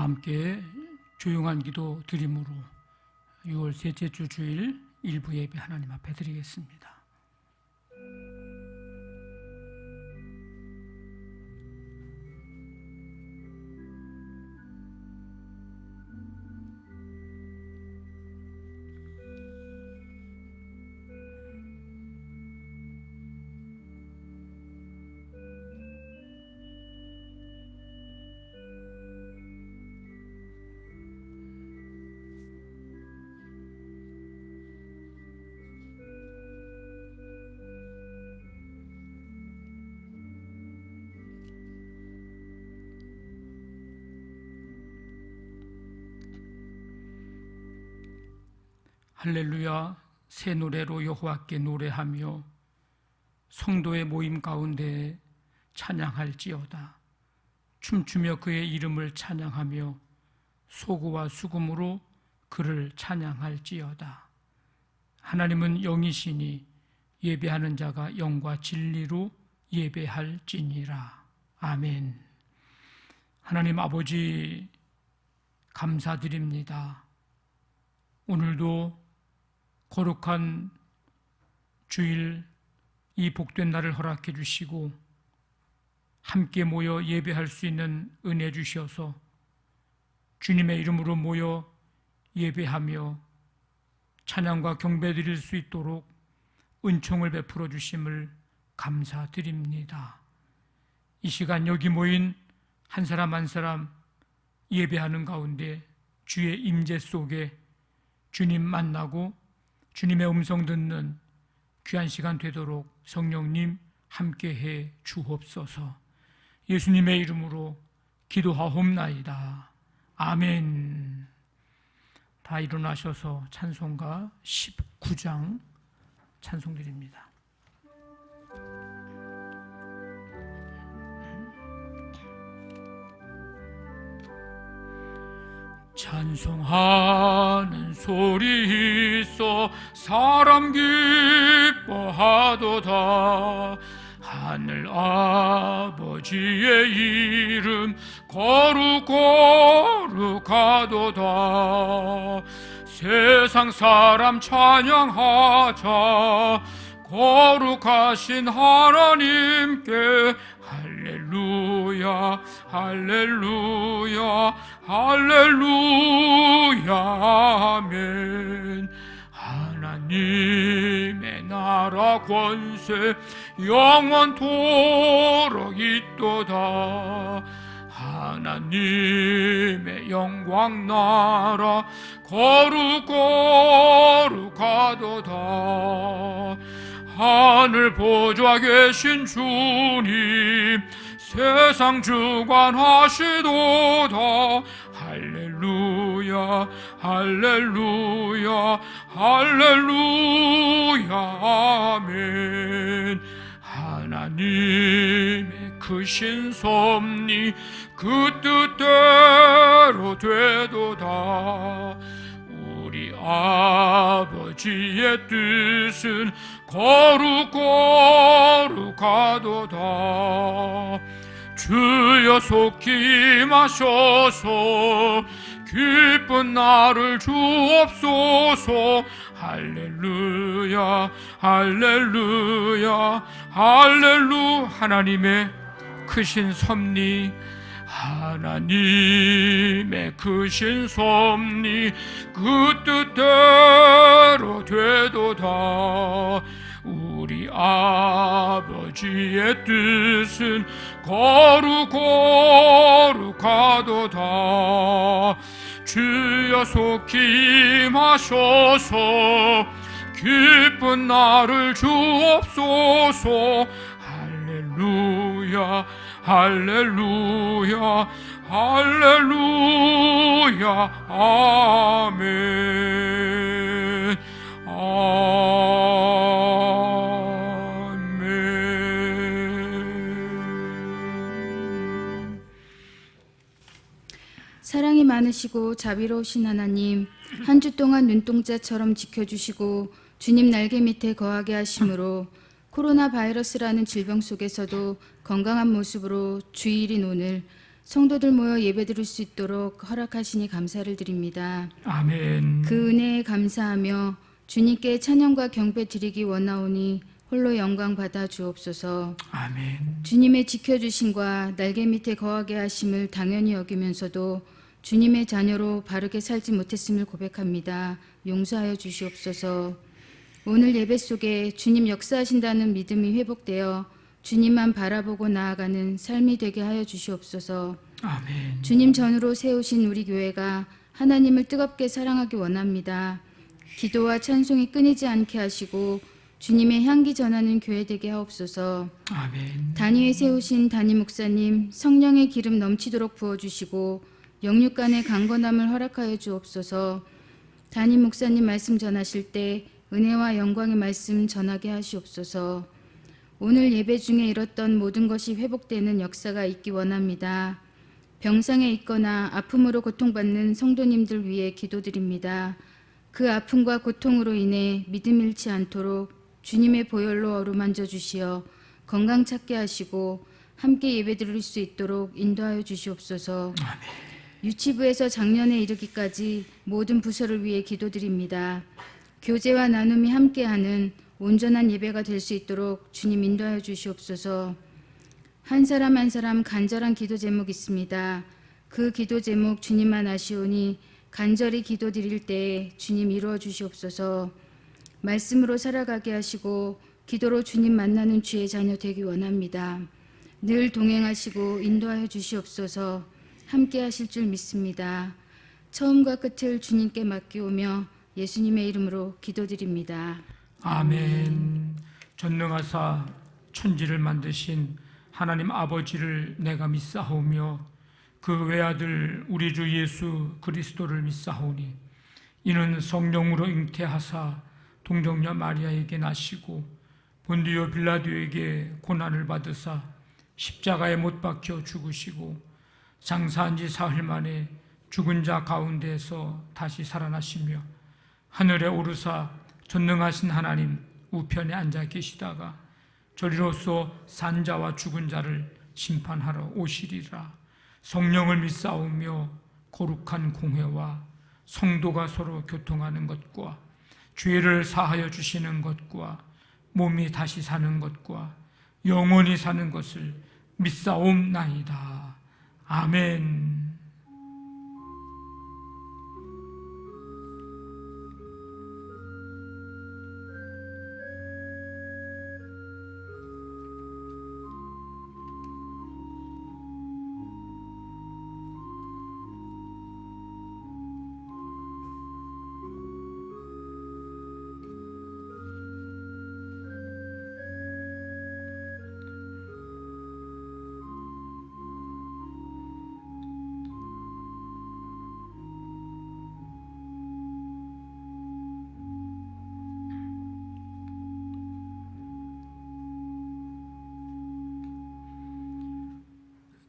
다 함께 조용한 기도 드림으로 6월 셋째 주 주일 일부 예배 하나님 앞에 드리겠습니다. 할렐루야, 새 노래로 여호와께 노래하며 성도의 모임 가운데 찬양할지어다. 춤추며 그의 이름을 찬양하며 소고와 수금으로 그를 찬양할지어다. 하나님은 영이시니 예배하는 자가 영과 진리로 예배할지니라. 아멘. 하나님 아버지, 감사드립니다. 오늘도 거룩한 주일 이 복된 날을 허락해 주시고 함께 모여 예배할 수 있는 은혜 주셔서 주님의 이름으로 모여 예배하며 찬양과 경배 드릴 수 있도록 은총을 베풀어 주심을 감사드립니다. 이 시간 여기 모인 한 사람 한 사람 예배하는 가운데 주의 임재 속에 주님 만나고 주님의 음성 듣는 귀한 시간 되도록 성령님 함께해 주옵소서. 예수님의 이름으로 기도하옵나이다. 아멘. 다 일어나셔서 찬송가 19장 찬송드립니다. 찬송하는 소리 있어 사람 기뻐하도다. 하늘 아버지의 이름 거룩거룩하도다. 세상 사람 찬양하자. 거룩하신 하나님께 할렐루야 할렐루야 할렐루야 아멘. 하나님의 나라 권세 영원토록 있도다. 하나님의 영광 나라 거룩거룩하도다. 하늘 보좌 계신 주님 세상 주관하시도다. 할렐루야 할렐루야 할렐루야 아멘. 하나님의 크신 섭리 그 뜻대로 되도다. 우리 아버지의 뜻은 거룩거룩하도다. 주여 속히 임하셔서 기쁜 날을 주옵소서. 할렐루야 할렐루야 할렐루야. 하나님의 크신 섭리 하나님의 크신 섭리 그 뜻대로 되도다. 우리 아버지의 뜻은 거룩거룩하도다. 주여 속히 임하셔서 기쁜 날을 주옵소서. 할렐루야 할렐루야 할렐루야 아멘 아멘. 사랑이 많으시고 자비로우신 하나님, 한 주 동안 눈동자처럼 지켜주시고 주님 날개 밑에 거하게 하심으로 코로나 바이러스라는 질병 속에서도 건강한 모습으로 주일인 오늘 성도들 모여 예배드릴 수 있도록 허락하시니 감사를 드립니다. 아멘. 그 은혜에 감사하며 주님께 찬양과 경배 드리기 원하오니 홀로 영광 받아 주옵소서. 아멘. 주님의 지켜주심과 날개 밑에 거하게 하심을 당연히 여기면서도 주님의 자녀로 바르게 살지 못했음을 고백합니다. 용서하여 주시옵소서. 오늘 예배 속에 주님 역사하신다는 믿음이 회복되어 주님만 바라보고 나아가는 삶이 되게 하여 주시옵소서. 아멘. 주님 전으로 세우신 우리 교회가 하나님을 뜨겁게 사랑하기 원합니다. 기도와 찬송이 끊이지 않게 하시고 주님의 향기 전하는 교회 되게 하옵소서. 아멘. 단위에 세우신 단위 목사님 성령의 기름 넘치도록 부어주시고 영육간의 강건함을 허락하여 주옵소서. 단위 목사님 말씀 전하실 때 은혜와 영광의 말씀 전하게 하시옵소서. 오늘 예배 중에 잃었던 모든 것이 회복되는 역사가 있기 원합니다. 병상에 있거나 아픔으로 고통받는 성도님들 위해 기도드립니다. 그 아픔과 고통으로 인해 믿음 잃지 않도록 주님의 보혈로 어루만져 주시어 건강 찾게 하시고 함께 예배드릴 수 있도록 인도하여 주시옵소서. 유치부에서 작년에 이르기까지 모든 부서를 위해 기도드립니다. 교제와 나눔이 함께하는 온전한 예배가 될 수 있도록 주님 인도하여 주시옵소서. 한 사람 한 사람 간절한 기도 제목 있습니다. 그 기도 제목 주님만 아시오니 간절히 기도드릴 때에 주님 이루어 주시옵소서. 말씀으로 살아가게 하시고 기도로 주님 만나는 주의 자녀 되기 원합니다. 늘 동행하시고 인도하여 주시옵소서. 함께 하실 줄 믿습니다. 처음과 끝을 주님께 맡기오며 예수님의 이름으로 기도드립니다. 아멘. 전능하사 천지를 만드신 하나님 아버지를 내가 믿사오며 그 외아들 우리 주 예수 그리스도를 믿사오니 이는 성령으로 잉태하사 동정녀 마리아에게 나시고 본디오 빌라도에게 고난을 받으사 십자가에 못 박혀 죽으시고 장사한 지 사흘 만에 죽은 자 가운데서 다시 살아나시며 하늘에 오르사 전능하신 하나님 우편에 앉아 계시다가 저리로서 산자와 죽은 자를 심판하러 오시리라. 성령을 믿사오며 거룩한 공회와 성도가 서로 교통하는 것과 죄를 사하여 주시는 것과 몸이 다시 사는 것과 영원히 사는 것을 믿사옵나이다. 아멘.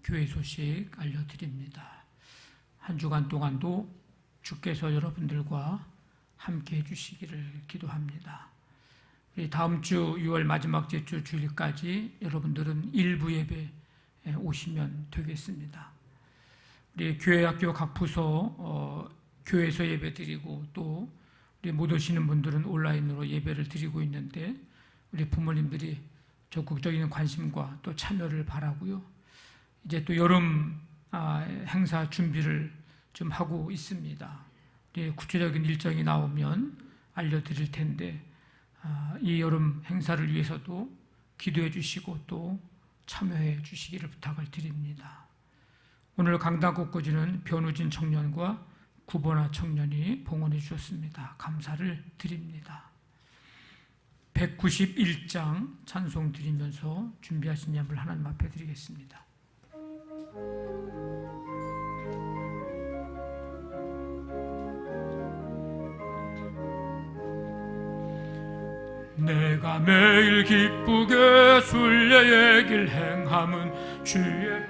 교회 소식 알려드립니다. 한 주간 동안도 주께서 여러분들과 함께 해주시기를 기도합니다. 우리 다음 주 6월 마지막 주 주일까지 여러분들은 일부 예배에 오시면 되겠습니다. 우리 교회 학교 각 부서 교회에서 예배 드리고 또 우리 못 오시는 분들은 온라인으로 예배를 드리고 있는데 우리 부모님들이 적극적인 관심과 또 참여를 바라고요. 이제 또 여름 행사 준비를 좀 하고 있습니다. 구체적인 일정이 나오면 알려드릴 텐데 이 여름 행사를 위해서도 기도해 주시고 또 참여해 주시기를 부탁을 드립니다. 오늘 강단 꽃꽂이는 변우진 청년과 구본아 청년이 봉헌해 주셨습니다. 감사를 드립니다. 191장 찬송 드리면서 준비하신 예물 하나님 앞에 드리겠습니다. 내가 매일 기쁘게 순례의 길 행함은 주의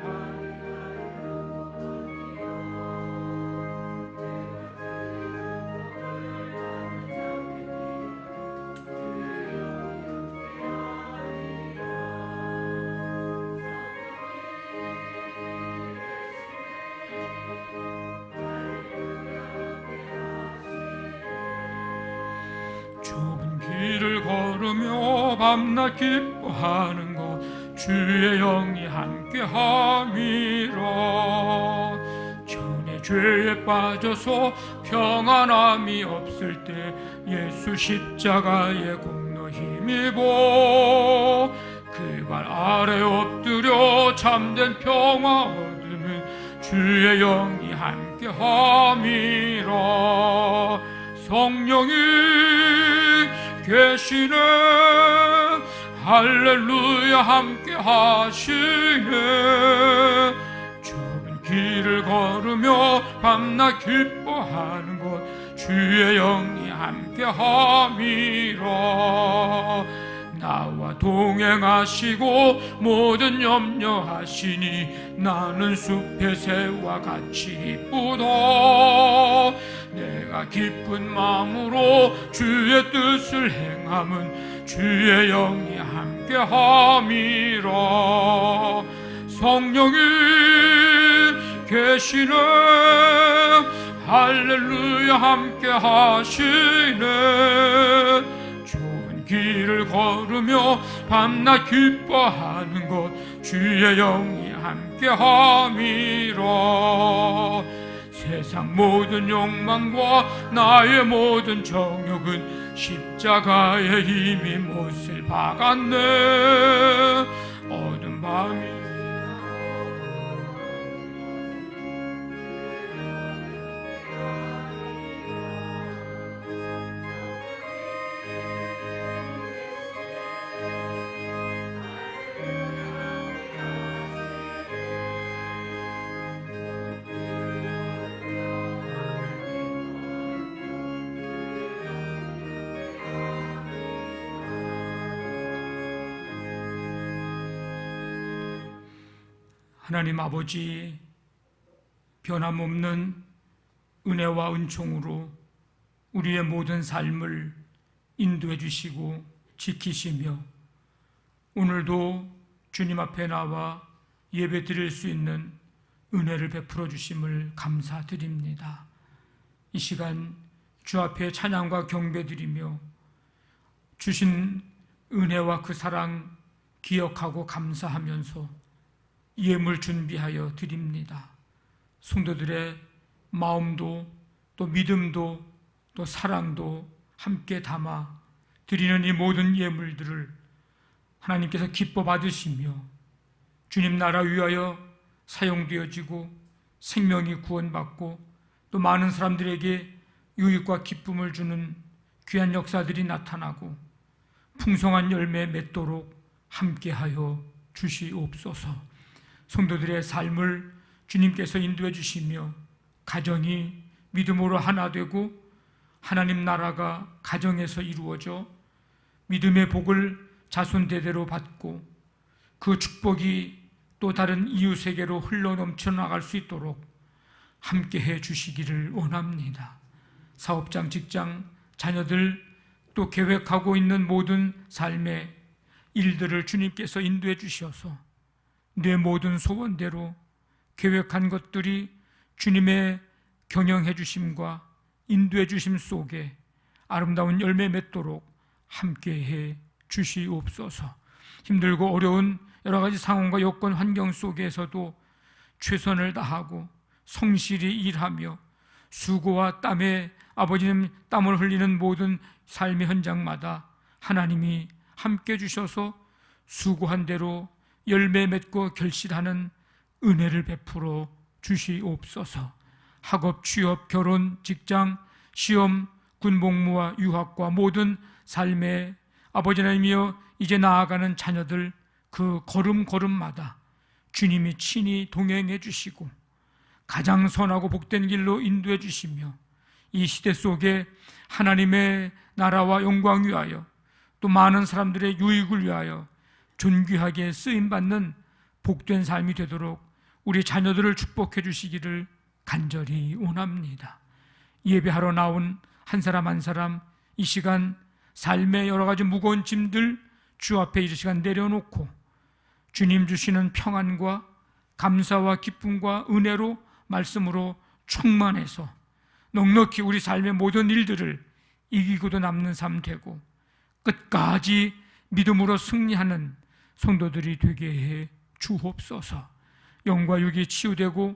밤낮 기뻐하는 것 주의 영이 함께함이라. 전에 죄에 빠져서 평안함이 없을 때 예수 십자가의 공로 힘입어 그 발 아래 엎드려 참된 평화 얻으면 주의 영이 함께함이라. 성령이 계시네 할렐루야 함께 하시네. 좁은 길을 걸으며 밤낮 기뻐하는 것 주의 영이 함께 함이라. 나와 동행하시고 모든 염려하시니 나는 숲의 새와 같이 기쁘다. 내가 기쁜 마음으로 주의 뜻을 행함은 주의 영이 함께함이라. 성령이 계시네 할렐루야 함께하시네. 좁은 길을 걸으며 밤낮 기뻐하는 것 주의 영이 함께함이라. 세상 모든 욕망과 나의 모든 정욕은 십자가에 이미 못을 박았네. 어두운 밤이 하나님 아버지, 변함없는 은혜와 은총으로 우리의 모든 삶을 인도해 주시고 지키시며 오늘도 주님 앞에 나와 예배 드릴 수 있는 은혜를 베풀어 주심을 감사드립니다. 이 시간 주 앞에 찬양과 경배 드리며 주신 은혜와 그 사랑 기억하고 감사하면서 예물 준비하여 드립니다. 성도들의 마음도 또 믿음도 또 사랑도 함께 담아 드리는 이 모든 예물들을 하나님께서 기뻐 받으시며 주님 나라 위하여 사용되어지고 생명이 구원받고 또 많은 사람들에게 유익과 기쁨을 주는 귀한 역사들이 나타나고 풍성한 열매 맺도록 함께하여 주시옵소서. 성도들의 삶을 주님께서 인도해 주시며 가정이 믿음으로 하나 되고 하나님 나라가 가정에서 이루어져 믿음의 복을 자손 대대로 받고 그 축복이 또 다른 이웃에게로 흘러 넘쳐나갈 수 있도록 함께해 주시기를 원합니다. 사업장, 직장, 자녀들 또 계획하고 있는 모든 삶의 일들을 주님께서 인도해 주셔서 내 모든 소원대로 계획한 것들이 주님의 경영해 주심과 인도해 주심 속에 아름다운 열매 맺도록 함께해 주시옵소서. 힘들고 어려운 여러 가지 상황과 여건 환경 속에서도 최선을 다하고 성실히 일하며 수고와 땀에 아버지님 땀을 흘리는 모든 삶의 현장마다 하나님이 함께 주셔서 수고한 대로 열매 맺고 결실하는 은혜를 베풀어 주시옵소서. 학업, 취업, 결혼, 직장, 시험, 군복무와 유학과 모든 삶의 아버지 하나님이여 이제 나아가는 자녀들 그 걸음걸음마다 주님이 친히 동행해 주시고 가장 선하고 복된 길로 인도해 주시며 이 시대 속에 하나님의 나라와 영광 위하여 또 많은 사람들의 유익을 위하여 존귀하게 쓰임받는 복된 삶이 되도록 우리 자녀들을 축복해 주시기를 간절히 원합니다. 예배하러 나온 한 사람 한 사람 이 시간 삶의 여러 가지 무거운 짐들 주 앞에 이 시간 내려놓고 주님 주시는 평안과 감사와 기쁨과 은혜로 말씀으로 충만해서 넉넉히 우리 삶의 모든 일들을 이기고도 남는 삶 되고 끝까지 믿음으로 승리하는 성도들이 되게 해 주옵소서. 영과 육이 치유되고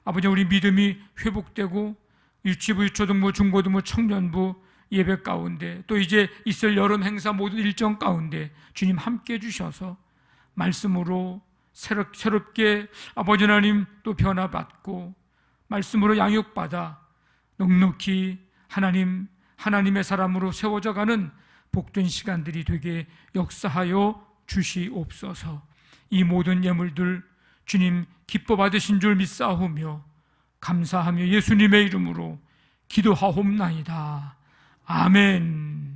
아버지 우리 믿음이 회복되고 유치부, 유초등부, 중고등부, 청년부 예배 가운데 또 이제 있을 여름 행사 모든 일정 가운데 주님 함께 해주셔서 말씀으로 새롭게 아버지 하나님 또 변화받고 말씀으로 양육받아 넉넉히 하나님의 사람으로 세워져가는 복된 시간들이 되게 역사하여 주시옵소서. 이 모든 예물들 주님 기뻐 받으신 줄 믿사오며 감사하며 예수님의 이름으로 기도하옵나이다. 아멘.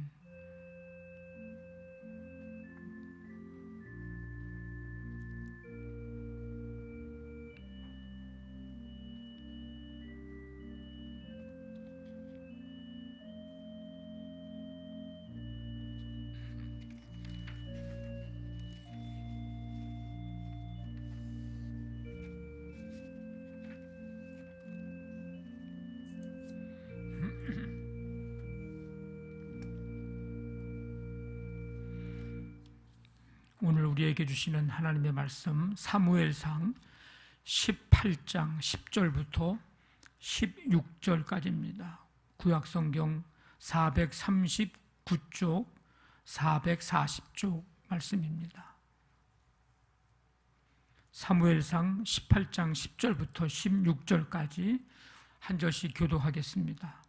오늘 우리에게 주시는 하나님의 말씀 사무엘상 18장 10절부터 16절까지입니다. 구약성경 439쪽, 440쪽 말씀입니다. 사무엘상 18장 10절부터 16절까지 한 절씩 교독하겠습니다.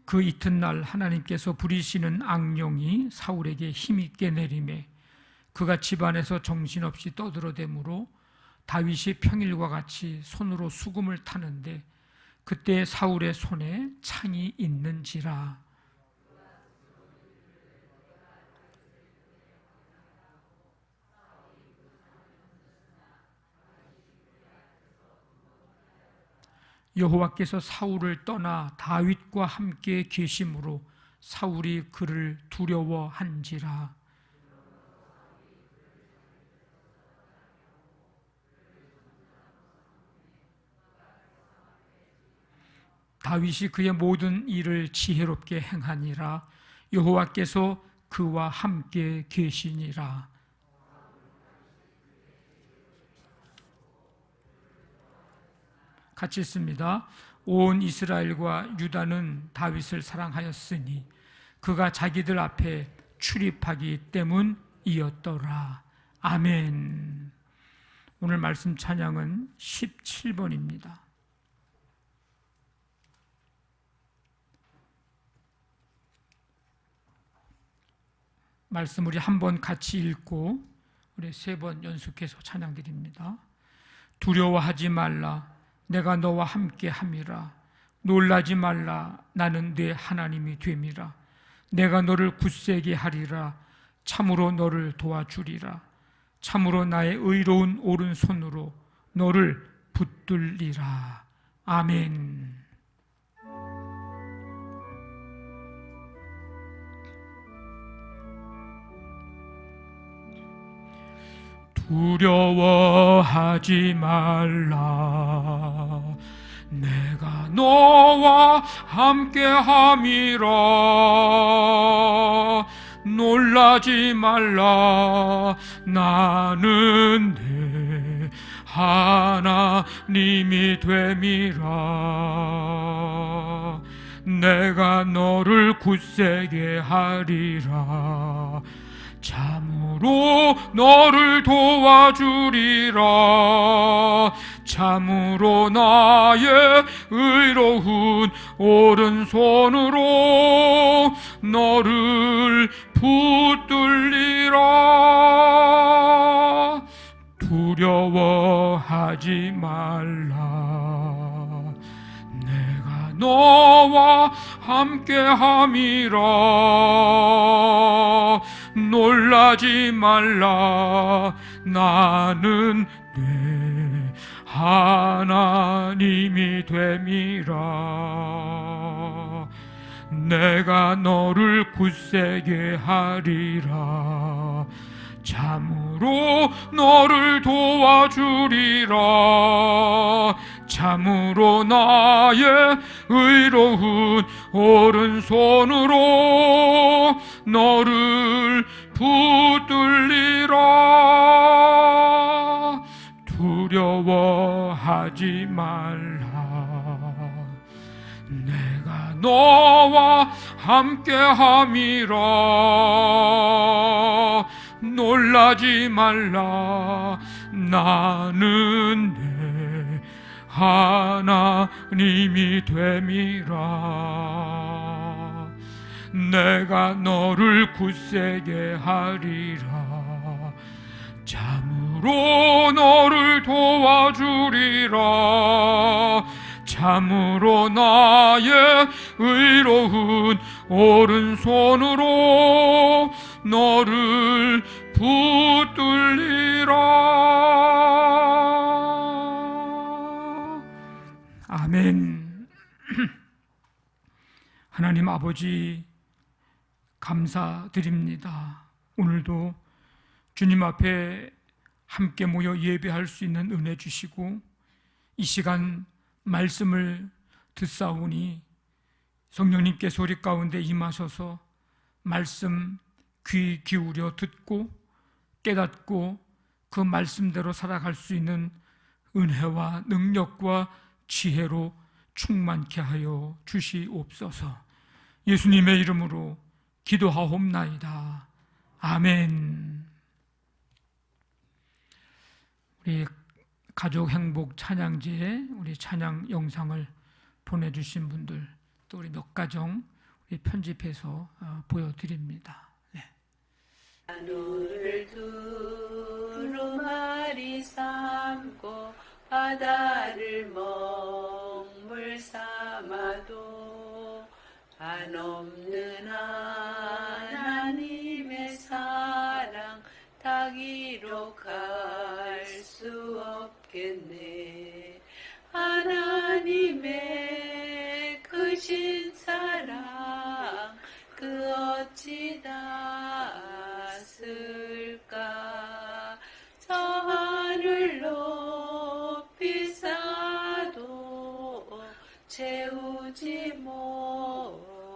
그 이튿날 하나님께서 부리시는 악령이 사울에게 힘있게 내림에 그가 집안에서 정신없이 떠들어대므로 다윗이 평일과 같이 손으로 수금을 타는데 그때 사울의 손에 창이 있는지라. 여호와께서 사울을 떠나 다윗과 함께 계심으로 사울이 그를 두려워한지라. 다윗이 그의 모든 일을 지혜롭게 행하니라. 여호와께서 그와 함께 계시니라. 같이 읽습니다. 온 이스라엘과 유다는 다윗을 사랑하였으니 그가 자기들 앞에 출입하기 때문이었더라. 아멘. 오늘 말씀 찬양은 17번입니다. 말씀 우리 한번 같이 읽고 우리 3번 연속해서 찬양 드립니다. 두려워하지 말라. 내가 너와 함께 함이라. 놀라지 말라. 나는 네 하나님이 됨이라. 내가 너를 굳세게 하리라. 참으로 너를 도와주리라. 참으로 나의 의로운 오른손으로 너를 붙들리라. 아멘. 두려워하지 말라. 내가 너와 함께함이라. 놀라지 말라. 나는 내 하나님이 됨이라. 내가 너를 굳세게 하리라. 참으로 너를 도와주리라. 참으로 나의 의로운 오른손으로 너를 붙들리라. 두려워하지 말라. 내가 너와 함께함이라. 놀라지 말라. 나는 내 하나님이 됨이라. 내가 너를 굳세게 하리라. 참으로 너를 도와주리라. 참으로 나의 의로운 오른손으로 너를 붙들리라. 두려워하지 말라. 내가 너와 함께함이라. 놀라지 말라. 나는 내 하나님이 됨이라. 내가 너를 굳세게 하리라. 참으로 너를 도와주리라. 참으로 나의 의로운 오른손으로 너를 붙들리라. 아멘. 하나님 아버지, 감사드립니다. 오늘도 주님 앞에 함께 모여 예배할 수 있는 은혜 주시고, 이 시간 말씀을 듣사오니 성령님께 소리 가운데 임하셔서 말씀 귀 기울여 듣고 깨닫고 그 말씀대로 살아갈 수 있는 은혜와 능력과 지혜로 충만케 하여 주시옵소서. 예수님의 이름으로 기도하옵나이다. 아멘. 우리 가족 행복 찬양제에 우리 찬양 영상을 보내주신 분들, 또 우리 몇 가정 우리 편집해서 보여드립니다. 네. 하늘을 두루마리 삼고 바다를 먹물 삼아도 한없는 하나님의 사랑 다 기록할 수 없겠네. 하나님의 크신 사랑 그 어찌 닿았을까. 저 하늘 높이 쌓아도 채우지 못하리.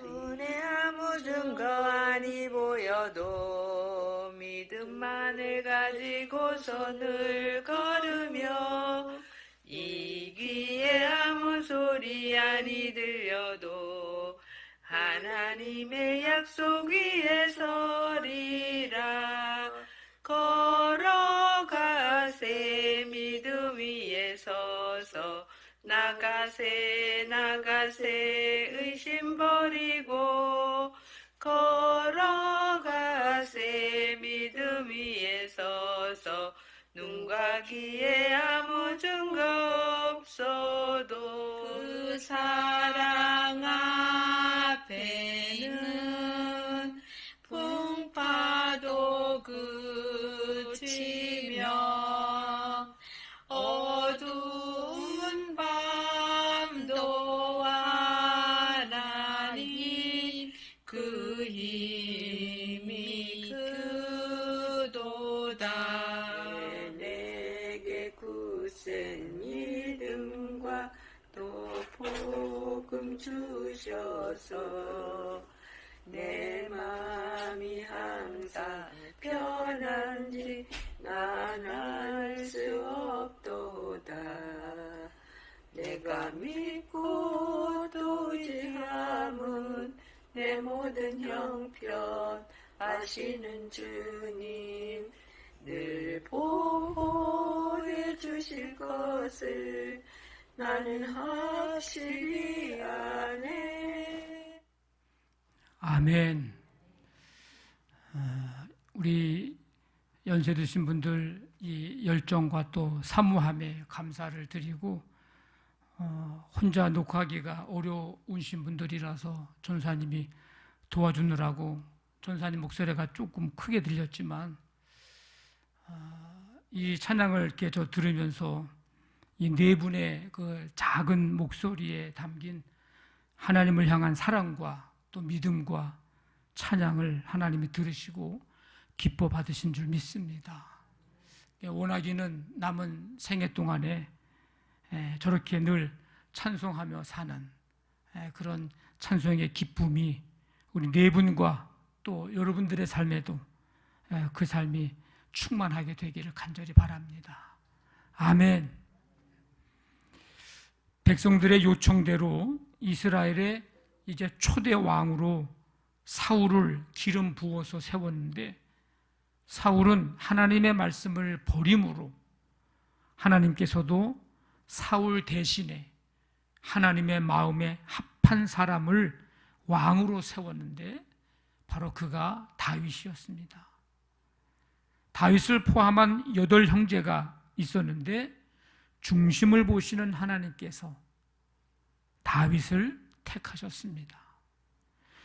눈에 아무 증거 아니 보여도 믿음만을 가지고서 늘 걸으며 이 귀에 아무 소리 아니 들려도 하나님의 약속 위에 서리라. 걸어가세 믿음 위에 서서 나가세 의심 버리고 걸어가세 믿음 위에 서서 눈과 귀에 아무 증거 없어도 그 사랑 앞에는 풍파도 그치며 어두운 밤도 하나님 그 힘이 크도다. 내게 굳센 믿음과 또 복음 주셔서 내 마음이 항상 편한지 난 알 수 없도다. 내가 믿고 또 의지함은 내 모든 형편 아시는 주님 늘 보호해 주실 것을 나는 확실히 아네. 아멘. 우리 연세 드신 분들 이 열정과 또 사모함에 감사를 드리고, 혼자 녹화하기가 어려우신 분들이라서 전사님이 도와주느라고 전사님 목소리가 조금 크게 들렸지만, 이 찬양을 이렇게 저 들으면서 이 네 분의 그 작은 목소리에 담긴 하나님을 향한 사랑과 또 믿음과 찬양을 하나님이 들으시고 기뻐 받으신 줄 믿습니다. 원하기는 남은 생애 동안에 저렇게 늘 찬송하며 사는 그런 찬송의 기쁨이 우리 네 분과 또 여러분들의 삶에도 그 삶이 충만하게 되기를 간절히 바랍니다. 아멘. 백성들의 요청대로 이스라엘의 이제 초대 왕으로 사울을 기름 부어서 세웠는데, 사울은 하나님의 말씀을 버림으로 하나님께서도 사울 대신에 하나님의 마음에 합한 사람을 왕으로 세웠는데, 바로 그가 다윗이었습니다. 다윗을 포함한 8형제가 있었는데 중심을 보시는 하나님께서 다윗을 택하셨습니다.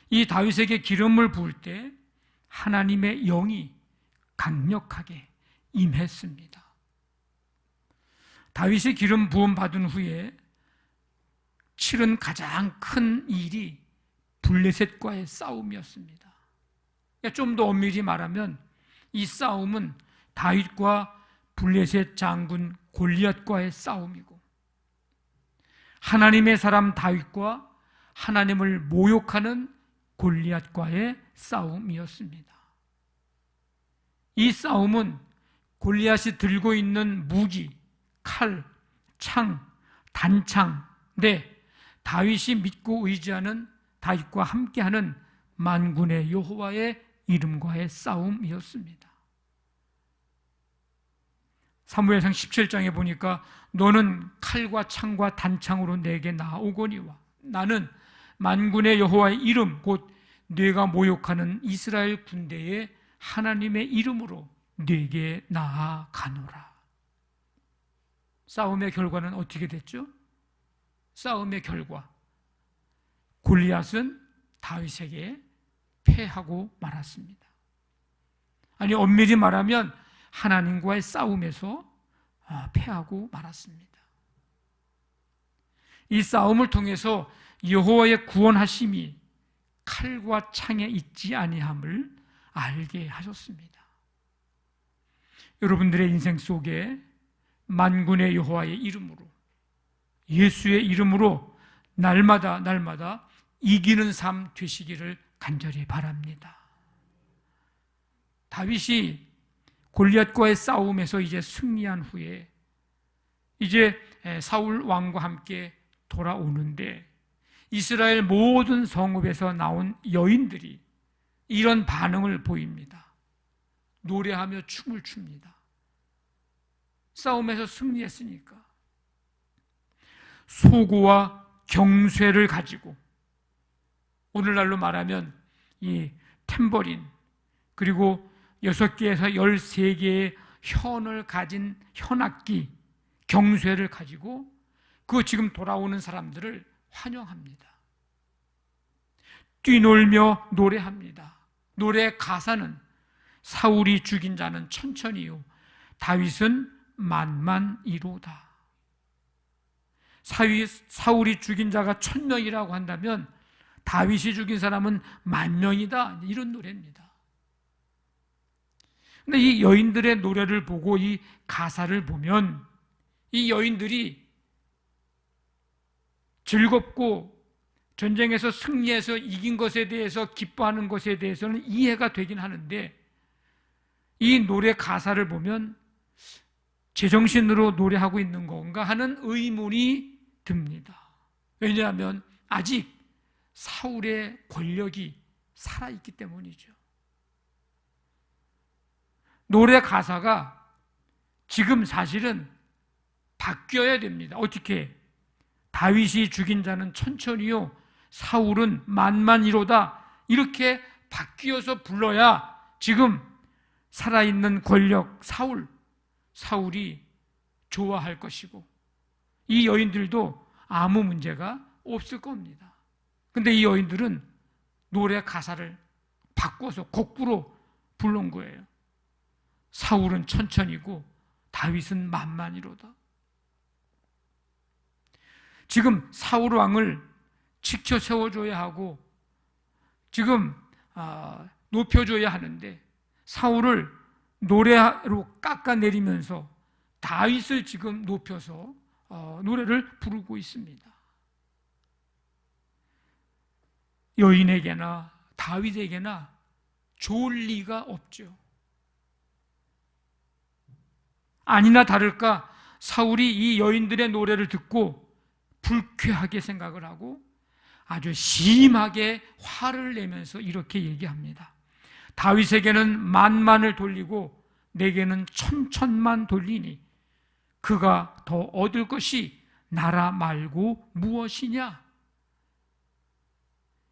이 다윗에게 기름을 부을 때 하나님의 영이 강력하게 임했습니다. 다윗이 기름 부음 받은 후에 치른 가장 큰 일이 블레셋과의 싸움이었습니다. 좀 더 엄밀히 말하면 이 싸움은 다윗과 블레셋 장군 골리앗과의 싸움이고, 하나님의 사람 다윗과 하나님을 모욕하는 골리앗과의 싸움이었습니다. 이 싸움은 골리앗이 들고 있는 무기, 칼, 창, 단창인데, 다윗이 믿고 의지하는 다윗과 함께하는 만군의 여호와의 이름과의 싸움이었습니다. 사무엘상 17장에 보니까 너는 칼과 창과 단창으로 내게 나오거니와 나는 만군의 여호와의 이름 곧 네가 모욕하는 이스라엘 군대의 하나님의 이름으로 네게 나아가노라. 싸움의 결과는 어떻게 됐죠? 싸움의 결과, 골리앗은 다윗에게 패하고 말았습니다. 아니, 엄밀히 말하면 하나님과의 싸움에서 패하고 말았습니다. 이 싸움을 통해서 여호와의 구원하심이 칼과 창에 있지 아니함을 알게 하셨습니다. 여러분들의 인생 속에 만군의 여호와의 이름으로, 예수의 이름으로 날마다 이기는 삶 되시기를 간절히 바랍니다. 다윗이 골리앗과의 싸움에서 이제 승리한 후에 이제 사울 왕과 함께 돌아오는데, 이스라엘 모든 성읍에서 나온 여인들이 이런 반응을 보입니다. 노래하며 춤을 춥니다. 싸움에서 승리했으니까. 소고와 경쇠를 가지고, 오늘날로 말하면 이 탬버린, 그리고 6개에서 13개의 현을 가진 현악기, 경쇠를 가지고 그 지금 돌아오는 사람들을 환영합니다. 뛰놀며 노래합니다. 노래 가사는 사울이 죽인 자는 천천히요 다윗은 만만이로다. 사울이 죽인 자가 1000명이라고 한다면 다윗이 죽인 사람은 10,000명이다, 이런 노래입니다. 근데 이 여인들의 노래를 보고 이 가사를 보면 이 여인들이 즐겁고 전쟁에서 승리해서 이긴 것에 대해서 기뻐하는 것에 대해서는 이해가 되긴 하는데, 이 노래 가사를 보면 제정신으로 노래하고 있는 건가 하는 의문이 듭니다. 왜냐하면 아직 사울의 권력이 살아있기 때문이죠. 노래 가사가 지금 사실은 바뀌어야 됩니다. 어떻게? 다윗이 죽인 자는 천천히요 사울은 만만이로다, 이렇게 바뀌어서 불러야 지금 살아있는 권력 사울이 좋아할 것이고, 이 여인들도 아무 문제가 없을 겁니다. 근데 이 여인들은 노래 가사를 바꿔서 거꾸로 부른 거예요. 사울은 천천히고 다윗은 만만이로다. 지금 사울 왕을 지켜 세워줘야 하고 지금 높여줘야 하는데, 사울을 노래로 깎아내리면서 다윗을 지금 높여서 노래를 부르고 있습니다. 여인에게나 다윗에게나 좋을 리가 없죠. 아니나 다를까 사울이 이 여인들의 노래를 듣고 불쾌하게 생각을 하고 아주 심하게 화를 내면서 이렇게 얘기합니다. 다윗에게는 만만을 돌리고 내게는 천천만 돌리니 그가 더 얻을 것이 나라 말고 무엇이냐?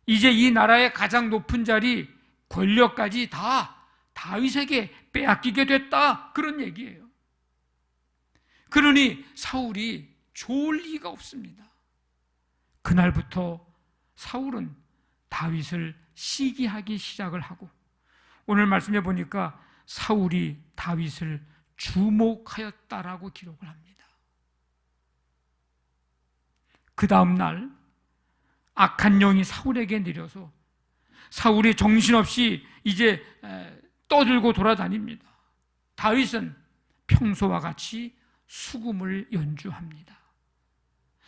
이제 이 나라의 가장 높은 자리, 권력까지 다 다윗에게 빼앗기게 됐다, 그런 얘기예요. 그러니 사울이 좋을 리가 없습니다. 그날부터 사울은 다윗을 시기하기 시작을 하고, 오늘 말씀해 보니까 사울이 다윗을 주목하였다라고 기록을 합니다. 그 다음 날 악한 영이 사울에게 내려서 사울이 정신없이 이제 떠들고 돌아다닙니다. 다윗은 평소와 같이 수금을 연주합니다.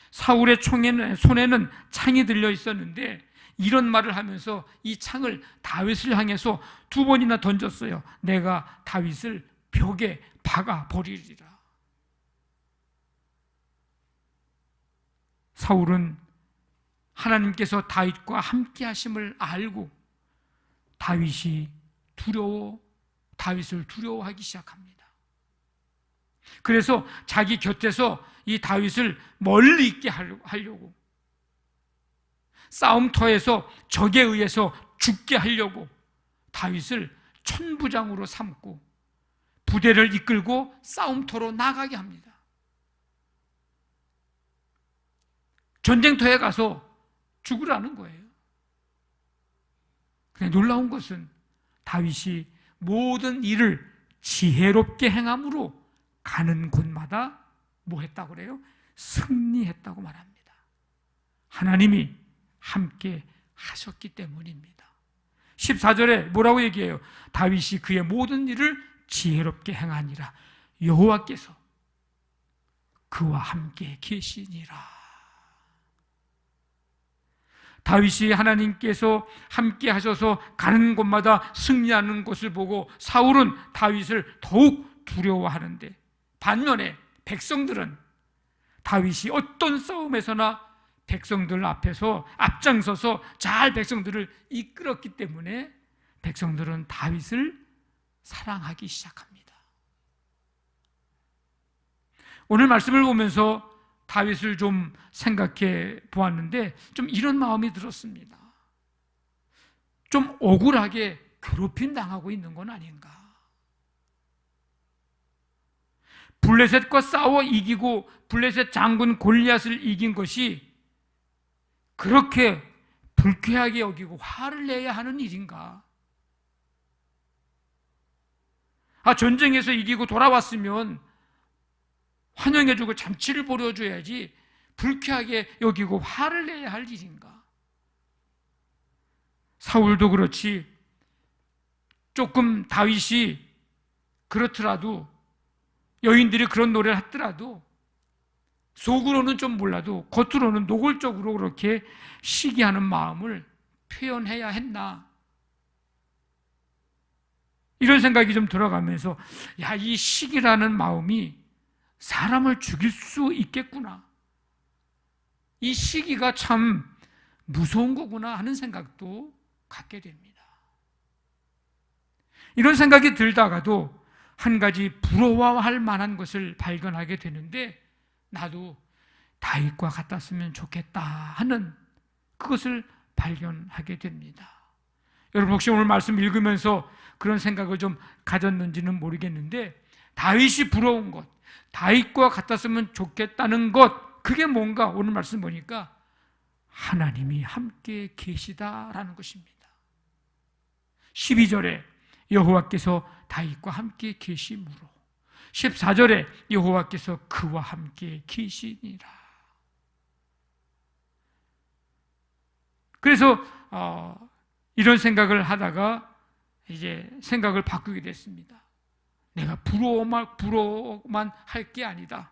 사울의 손에는 창이 들려 있었는데 이런 말을 하면서 이 창을 다윗을 향해서 2번이나 던졌어요. 내가 다윗을 벽에 박아 버리리라. 사울은 하나님께서 다윗과 함께 하심을 알고 다윗을 두려워하기 시작합니다. 그래서 자기 곁에서 이 다윗을 멀리 있게 하려고, 싸움터에서 적에 의해서 죽게 하려고 다윗을 천부장으로 삼고 부대를 이끌고 싸움터로 나가게 합니다. 전쟁터에 가서 죽으라는 거예요. 그런데 놀라운 것은 다윗이 모든 일을 지혜롭게 행함으로 가는 곳마다 뭐 했다고 그래요? 승리했다고 말합니다. 하나님이 함께 하셨기 때문입니다. 14절에 뭐라고 얘기해요? 다윗이 그의 모든 일을 지혜롭게 행하니라 여호와께서 그와 함께 계시니라. 다윗이 하나님께서 함께 하셔서 가는 곳마다 승리하는 것을 보고 사울은 다윗을 더욱 두려워하는데, 반면에 백성들은 다윗이 어떤 싸움에서나 백성들 앞에서 앞장서서 잘 백성들을 이끌었기 때문에 백성들은 다윗을 사랑하기 시작합니다. 오늘 말씀을 보면서 다윗을 좀 생각해 보았는데 좀 이런 마음이 들었습니다. 좀 억울하게 괴롭힘 당하고 있는 건 아닌가. 블레셋과 싸워 이기고 블레셋 장군 골리앗을 이긴 것이 그렇게 불쾌하게 여기고 화를 내야 하는 일인가? 전쟁에서 이기고 돌아왔으면 환영해주고 잔치를 벌여줘야지 불쾌하게 여기고 화를 내야 할 일인가? 사울도 그렇지, 조금 다윗이 그렇더라도, 여인들이 그런 노래를 하더라도 속으로는 좀 몰라도 겉으로는 노골적으로 그렇게 시기하는 마음을 표현해야 했나, 이런 생각이 좀 들어가면서 이 시기라는 마음이 사람을 죽일 수 있겠구나, 이 시기가 참 무서운 거구나 하는 생각도 갖게 됩니다. 이런 생각이 들다가도 한 가지 부러워할 만한 것을 발견하게 되는데, 나도 다윗과 같았으면 좋겠다 하는 그것을 발견하게 됩니다. 여러분 혹시 오늘 말씀 읽으면서 그런 생각을 좀 가졌는지는 모르겠는데, 다윗이 부러운 것, 다윗과 같았으면 좋겠다는 것, 그게 뭔가 오늘 말씀 보니까 하나님이 함께 계시다라는 것입니다. 12절에 여호와께서 다윗과 함께 계심으로, 14절에 여호와께서 그와 함께 계시니라. 그래서 이런 생각을 하다가 이제 생각을 바꾸게 됐습니다. 내가 부러워만 할 게 아니다.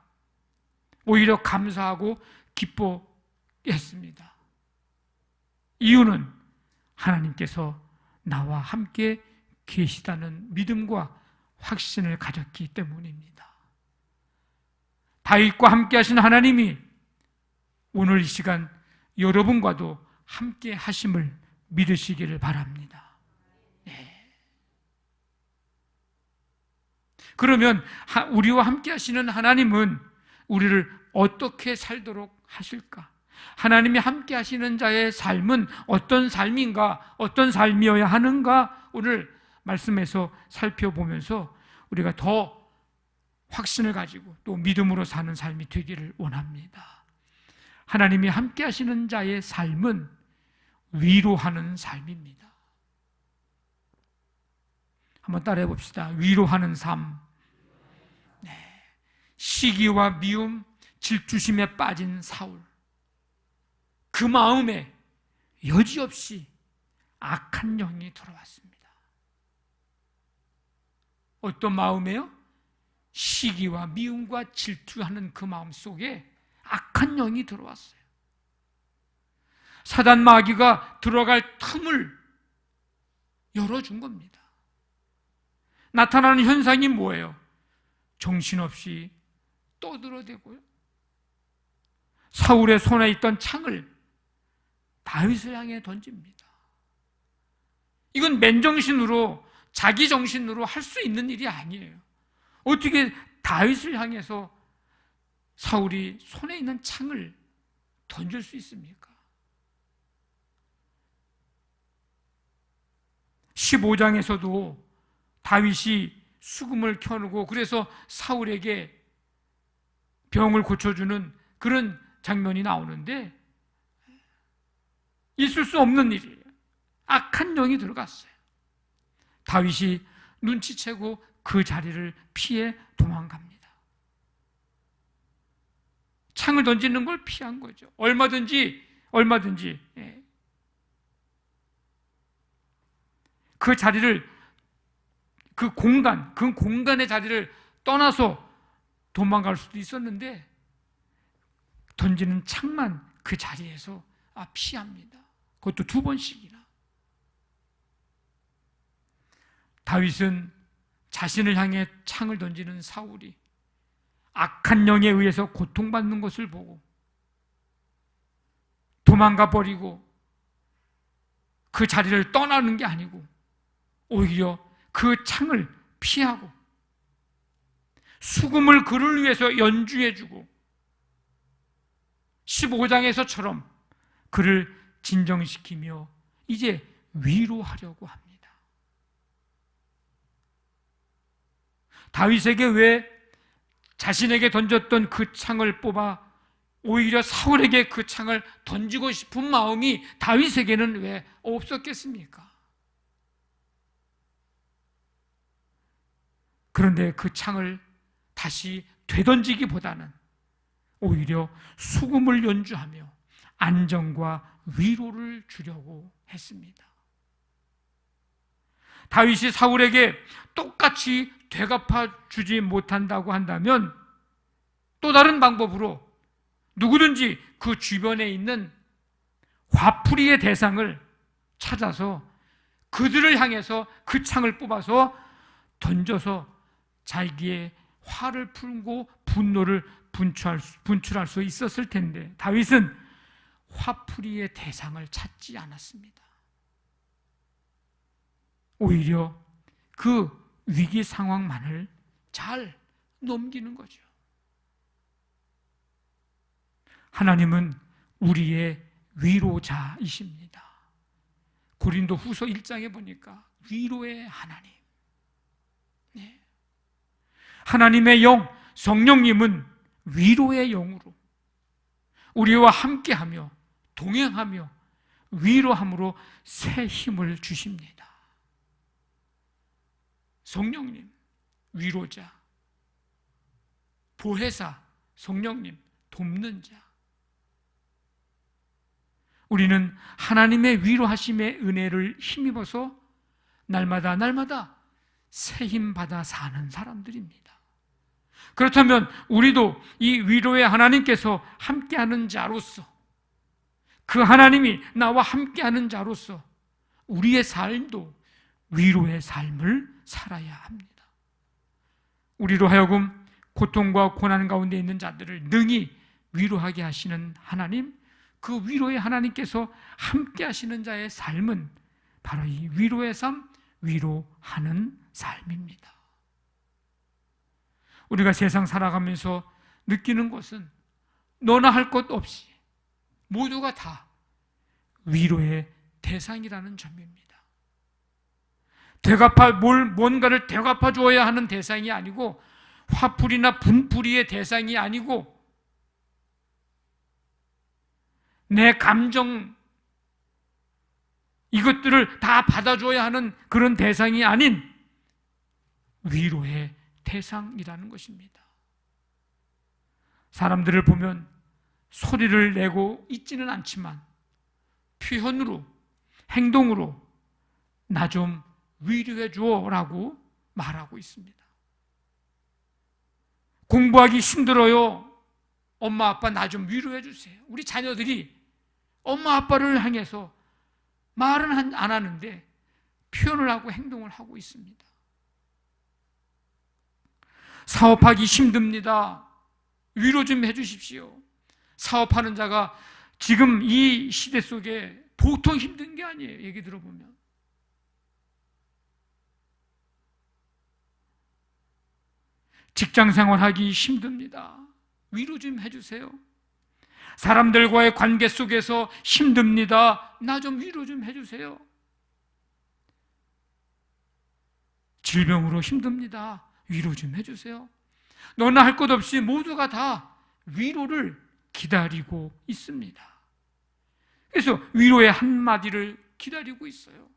오히려 감사하고 기뻐했습니다. 이유는 하나님께서 나와 함께 계시다는 믿음과 확신을 가졌기 때문입니다. 다윗과 함께 하신 하나님이 오늘 이 시간 여러분과도 함께 하심을 믿으시기를 바랍니다. 네. 그러면 우리와 함께 하시는 하나님은 우리를 어떻게 살도록 하실까? 하나님이 함께 하시는 자의 삶은 어떤 삶인가, 어떤 삶이어야 하는가, 오늘 말씀에서 살펴보면서 우리가 더 확신을 가지고 또 믿음으로 사는 삶이 되기를 원합니다. 하나님이 함께 하시는 자의 삶은 위로하는 삶입니다. 한번 따라해 봅시다. 위로하는 삶. 네. 시기와 미움, 질투심에 빠진 사울. 그 마음에 여지없이 악한 영이 들어왔습니다. 어떤 마음에요? 시기와 미움과 질투하는 그 마음 속에 악한 영이 들어왔어요. 사단 마귀가 들어갈 틈을 열어준 겁니다. 나타나는 현상이 뭐예요? 정신없이 떠들어대고요. 사울의 손에 있던 창을 다윗을 향해 던집니다. 이건 맨정신으로, 자기 정신으로 할 수 있는 일이 아니에요. 어떻게 다윗을 향해서 사울이 손에 있는 창을 던질 수 있습니까? 15장에서도 다윗이 수금을 켜고 그래서 사울에게 병을 고쳐주는 그런 장면이 나오는데 있을 수 없는 일이에요. 악한 영이 들어갔어요. 다윗이 눈치채고 그 자리를 피해 도망갑니다. 창을 던지는 걸 피한 거죠. 얼마든지 그 자리를, 그 공간의 자리를 떠나서 도망갈 수도 있었는데 던지는 창만 그 자리에서 피합니다. 그것도 2번씩이나. 다윗은 자신을 향해 창을 던지는 사울이 악한 영에 의해서 고통받는 것을 보고 도망가 버리고 그 자리를 떠나는 게 아니고 오히려 그 창을 피하고 수금을 그를 위해서 연주해주고 15장에서처럼 그를 진정시키며 이제 위로하려고 합니다. 다윗에게 왜 자신에게 던졌던 그 창을 뽑아 오히려 사울에게 그 창을 던지고 싶은 마음이 다윗에게는 왜 없었겠습니까? 그런데 그 창을 다시 되던지기보다는 오히려 수금을 연주하며 안정과 위로를 주려고 했습니다. 다윗이 사울에게 똑같이 되갚아 주지 못한다고 한다면 또 다른 방법으로 누구든지 그 주변에 있는 화풀이의 대상을 찾아서 그들을 향해서 그 창을 뽑아서 던져서 자기의 화를 풀고 분노를 분출할 수 있었을 텐데 다윗은 화풀이의 대상을 찾지 않았습니다. 오히려 그 위기 상황만을 잘 넘기는 거죠. 하나님은 우리의 위로자이십니다. 고린도 후서 1장에 보니까 위로의 하나님. 네. 하나님의 영, 성령님은 위로의 영으로 우리와 함께하며 동행하며 위로함으로 새 힘을 주십니다. 성령님, 위로자, 보혜사, 성령님, 돕는 자. 우리는 하나님의 위로하심의 은혜를 힘입어서 날마다 새 힘 받아 사는 사람들입니다. 그렇다면 우리도 이 위로의 하나님께서 함께하는 자로서 그 하나님이 나와 함께하는 자로서 우리의 삶도 위로의 삶을 살아야 합니다. 우리로 하여금 고통과 고난 가운데 있는 자들을 능히 위로하게 하시는 하나님, 그 위로의 하나님께서 함께 하시는 자의 삶은 바로 이 위로의 삶, 위로하는 삶입니다. 우리가 세상 살아가면서 느끼는 것은 너나 할 것 없이 모두가 다 위로의 대상이라는 점입니다. 뭔가를 되갚아 주어야 하는 대상이 아니고, 화풀이나 분풀이의 대상이 아니고, 내 감정 이것들을 다 받아줘야 하는 그런 대상이 아닌 위로의 대상이라는 것입니다. 사람들을 보면 소리를 내고 있지는 않지만 표현으로, 행동으로 나 좀 위로해 주어라고 말하고 있습니다. 공부하기 힘들어요. 엄마 아빠 나 좀 위로해 주세요. 우리 자녀들이 엄마 아빠를 향해서 말은 안 하는데 표현을 하고 행동을 하고 있습니다. 사업하기 힘듭니다. 위로 좀 해주십시오. 사업하는 자가 지금 이 시대 속에 보통 힘든 게 아니에요. 얘기 들어보면. 직장생활 하기 힘듭니다. 위로 좀 해주세요. 사람들과의 관계 속에서 힘듭니다. 나 좀 위로 좀 해주세요. 질병으로 힘듭니다. 위로 좀 해주세요. 너나 할 것 없이 모두가 다 위로를 기다리고 있습니다. 그래서 위로의 한마디를 기다리고 있어요.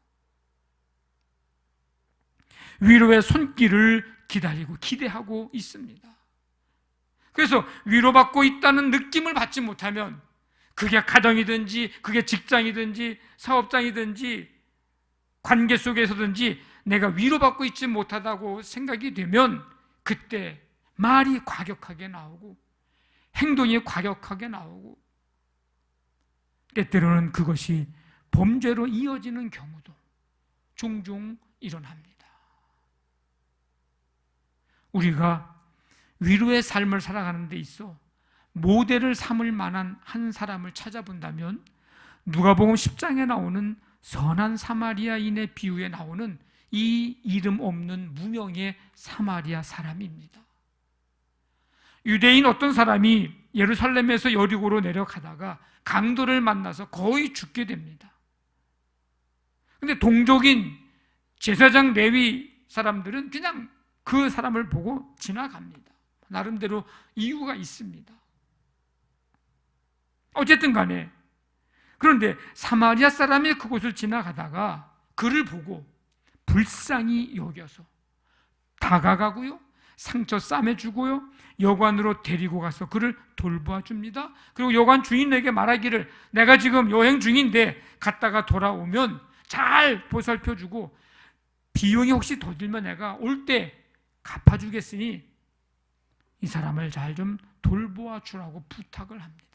위로의 손길을 기다리고 기대하고 있습니다. 그래서 위로받고 있다는 느낌을 받지 못하면, 그게 가정이든지 그게 직장이든지 사업장이든지 관계 속에서든지 내가 위로받고 있지 못하다고 생각이 되면 그때 말이 과격하게 나오고 행동이 과격하게 나오고 때때로는 그것이 범죄로 이어지는 경우도 종종 일어납니다. 우리가 위로의 삶을 살아가는 데 있어 모델을 삼을 만한 한 사람을 찾아본다면 누가복음 10장에 나오는 선한 사마리아인의 비유에 나오는 이 이름 없는 무명의 사마리아 사람입니다. 유대인 어떤 사람이 예루살렘에서 여리고로 내려가다가 강도를 만나서 거의 죽게 됩니다. 근데 동족인 제사장 레위 사람들은 그냥 그 사람을 보고 지나갑니다. 나름대로 이유가 있습니다. 어쨌든 간에, 그런데 사마리아 사람이 그곳을 지나가다가 그를 보고 불쌍히 여겨서 다가가고요, 상처 싸매주고요, 여관으로 데리고 가서 그를 돌보아 줍니다. 그리고 여관 주인에게 말하기를, 내가 지금 여행 중인데 갔다가 돌아오면 잘 보살펴주고 비용이 혹시 더 들면 내가 올 때 갚아주겠으니 이 사람을 잘 좀 돌보아 주라고 부탁을 합니다.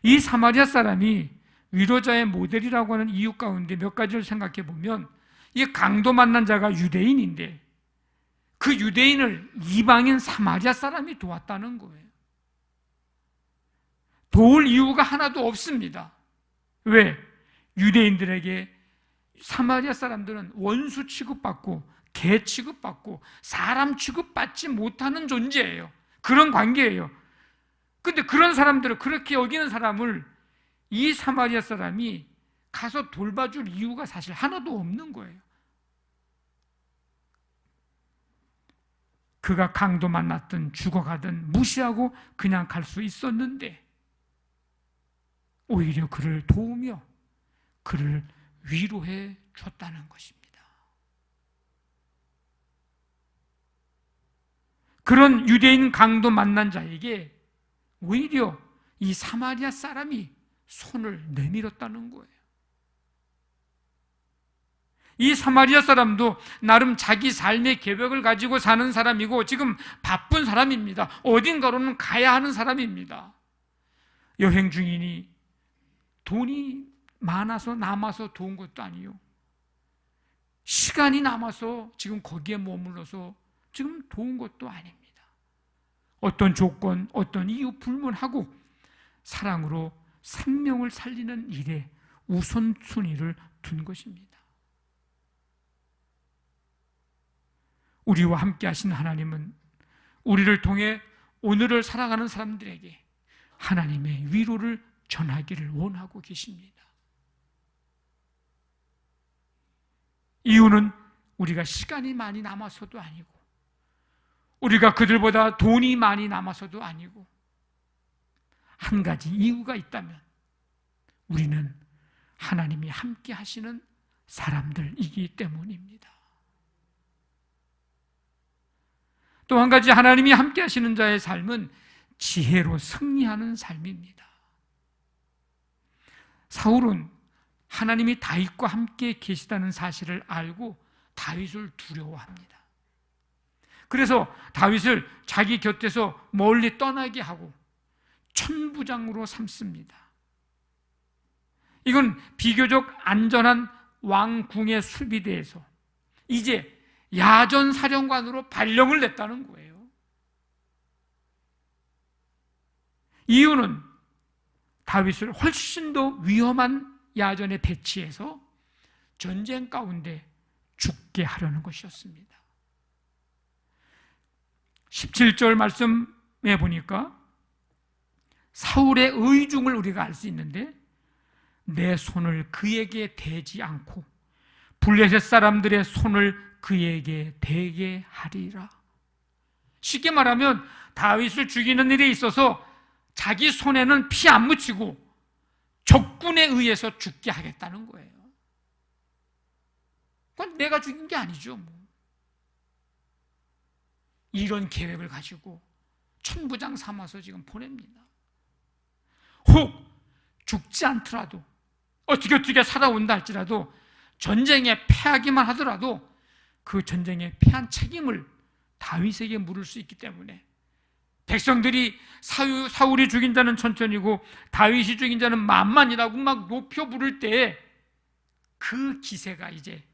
이 사마리아 사람이 위로자의 모델이라고 하는 이유 가운데 몇 가지를 생각해 보면, 이 강도 만난 자가 유대인인데 그 유대인을 이방인 사마리아 사람이 도왔다는 거예요. 도울 이유가 하나도 없습니다. 왜? 유대인들에게 사마리아 사람들은 원수 취급받고 개 취급받고 사람 취급받지 못하는 존재예요. 그런 관계예요. 근데 그런 사람들을, 그렇게 여기는 사람을 이 사마리아 사람이 가서 돌봐줄 이유가 사실 하나도 없는 거예요. 그가 강도 만났든 죽어가든 무시하고 그냥 갈 수 있었는데 오히려 그를 도우며 그를 위로해 줬다는 것입니다. 그런 유대인 강도 만난 자에게 오히려 이 사마리아 사람이 손을 내밀었다는 거예요. 이 사마리아 사람도 나름 자기 삶의 계획을 가지고 사는 사람이고 지금 바쁜 사람입니다. 어딘가로는 가야 하는 사람입니다. 여행 중이니 돈이 많아서 남아서 좋은 것도 아니요. 시간이 남아서 지금 거기에 머물러서 지금 좋은 것도 아닙니다. 어떤 조건, 어떤 이유 불문하고 사랑으로 생명을 살리는 일에 우선순위를 둔 것입니다. 우리와 함께 하신 하나님은 우리를 통해 오늘을 살아가는 사람들에게 하나님의 위로를 전하기를 원하고 계십니다. 이유는 우리가 시간이 많이 남아서도 아니고, 우리가 그들보다 돈이 많이 남아서도 아니고, 한 가지 이유가 있다면 우리는 하나님이 함께 하시는 사람들이기 때문입니다. 또 한 가지, 하나님이 함께 하시는 자의 삶은 지혜로 승리하는 삶입니다. 사울은 하나님이 다윗과 함께 계시다는 사실을 알고 다윗을 두려워합니다. 그래서 다윗을 자기 곁에서 멀리 떠나게 하고 천부장으로 삼습니다. 이건 비교적 안전한 왕궁의 수비대에서 이제 야전 사령관으로 발령을 냈다는 거예요. 이유는 다윗을 훨씬 더 위험한 야전에 배치해서 전쟁 가운데 죽게 하려는 것이었습니다. 17절 말씀에 보니까 사울의 의중을 우리가 알 수 있는데, 내 손을 그에게 대지 않고 블레셋 사람들의 손을 그에게 대게 하리라. 쉽게 말하면 다윗을 죽이는 일에 있어서 자기 손에는 피 안 묻히고 적군에 의해서 죽게 하겠다는 거예요. 그건 내가 죽인 게 아니죠. 이런 계획을 가지고 천부장 삼아서 지금 보냅니다. 혹 죽지 않더라도, 어떻게 살아온다 할지라도, 전쟁에 패하기만 하더라도 그 전쟁에 패한 책임을 다윗에게 물을 수 있기 때문에, 백성들이 사울이 죽인 자는 천천히고 다윗이 죽인 자는 만만이라고 막 높여 부를 때에 그 기세가 이제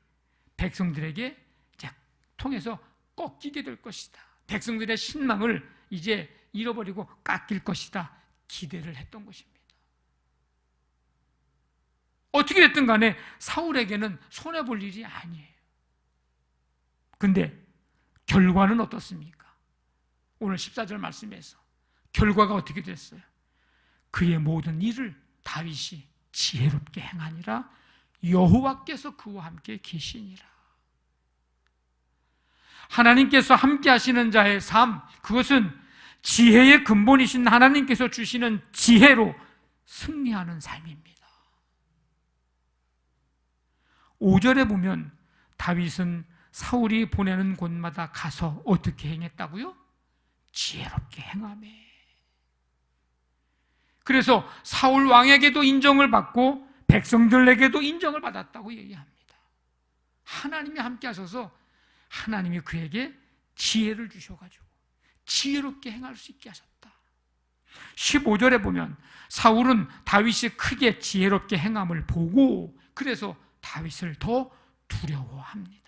백성들에게 이제 통해서 꺾이게 될 것이다. 백성들의 신망을 이제 잃어버리고 깎일 것이다. 기대를 했던 것입니다. 어떻게 됐든 간에 사울에게는 손해볼 일이 아니에요. 근데 결과는 어떻습니까? 오늘 14절 말씀에서 결과가 어떻게 됐어요? 그의 모든 일을 다윗이 지혜롭게 행하니라. 여호와께서 그와 함께 계시니라. 하나님께서 함께 하시는 자의 삶, 그것은 지혜의 근본이신 하나님께서 주시는 지혜로 승리하는 삶입니다. 5절에 보면 다윗은 사울이 보내는 곳마다 가서 어떻게 행했다고요? 지혜롭게 행하매. 그래서 사울 왕에게도 인정을 받고 백성들에게도 인정을 받았다고 얘기합니다. 하나님이 함께 하셔서 하나님이 그에게 지혜를 주셔가지고 지혜롭게 행할 수 있게 하셨다. 15절에 보면 사울은 다윗이 크게 지혜롭게 행함을 보고 그래서 다윗을 더 두려워합니다.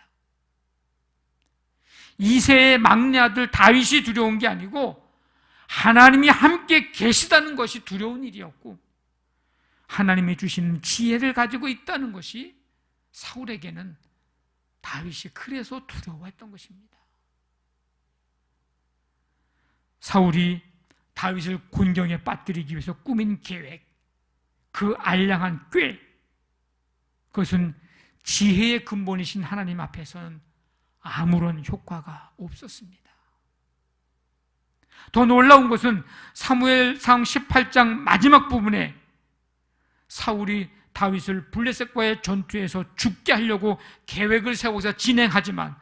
이새의 막내 아들 다윗이 두려운 게 아니고 하나님이 함께 계시다는 것이 두려운 일이었고, 하나님이 주시는 지혜를 가지고 있다는 것이 사울에게는 다윗이 그래서 두려워했던 것입니다. 사울이 다윗을 곤경에 빠뜨리기 위해서 꾸민 계획, 그 알량한 꾀, 그것은 지혜의 근본이신 하나님 앞에서는 아무런 효과가 없었습니다. 더 놀라운 것은 사무엘상 18장 마지막 부분에 사울이 다윗을 블레셋과의 전투에서 죽게 하려고 계획을 세워서 진행하지만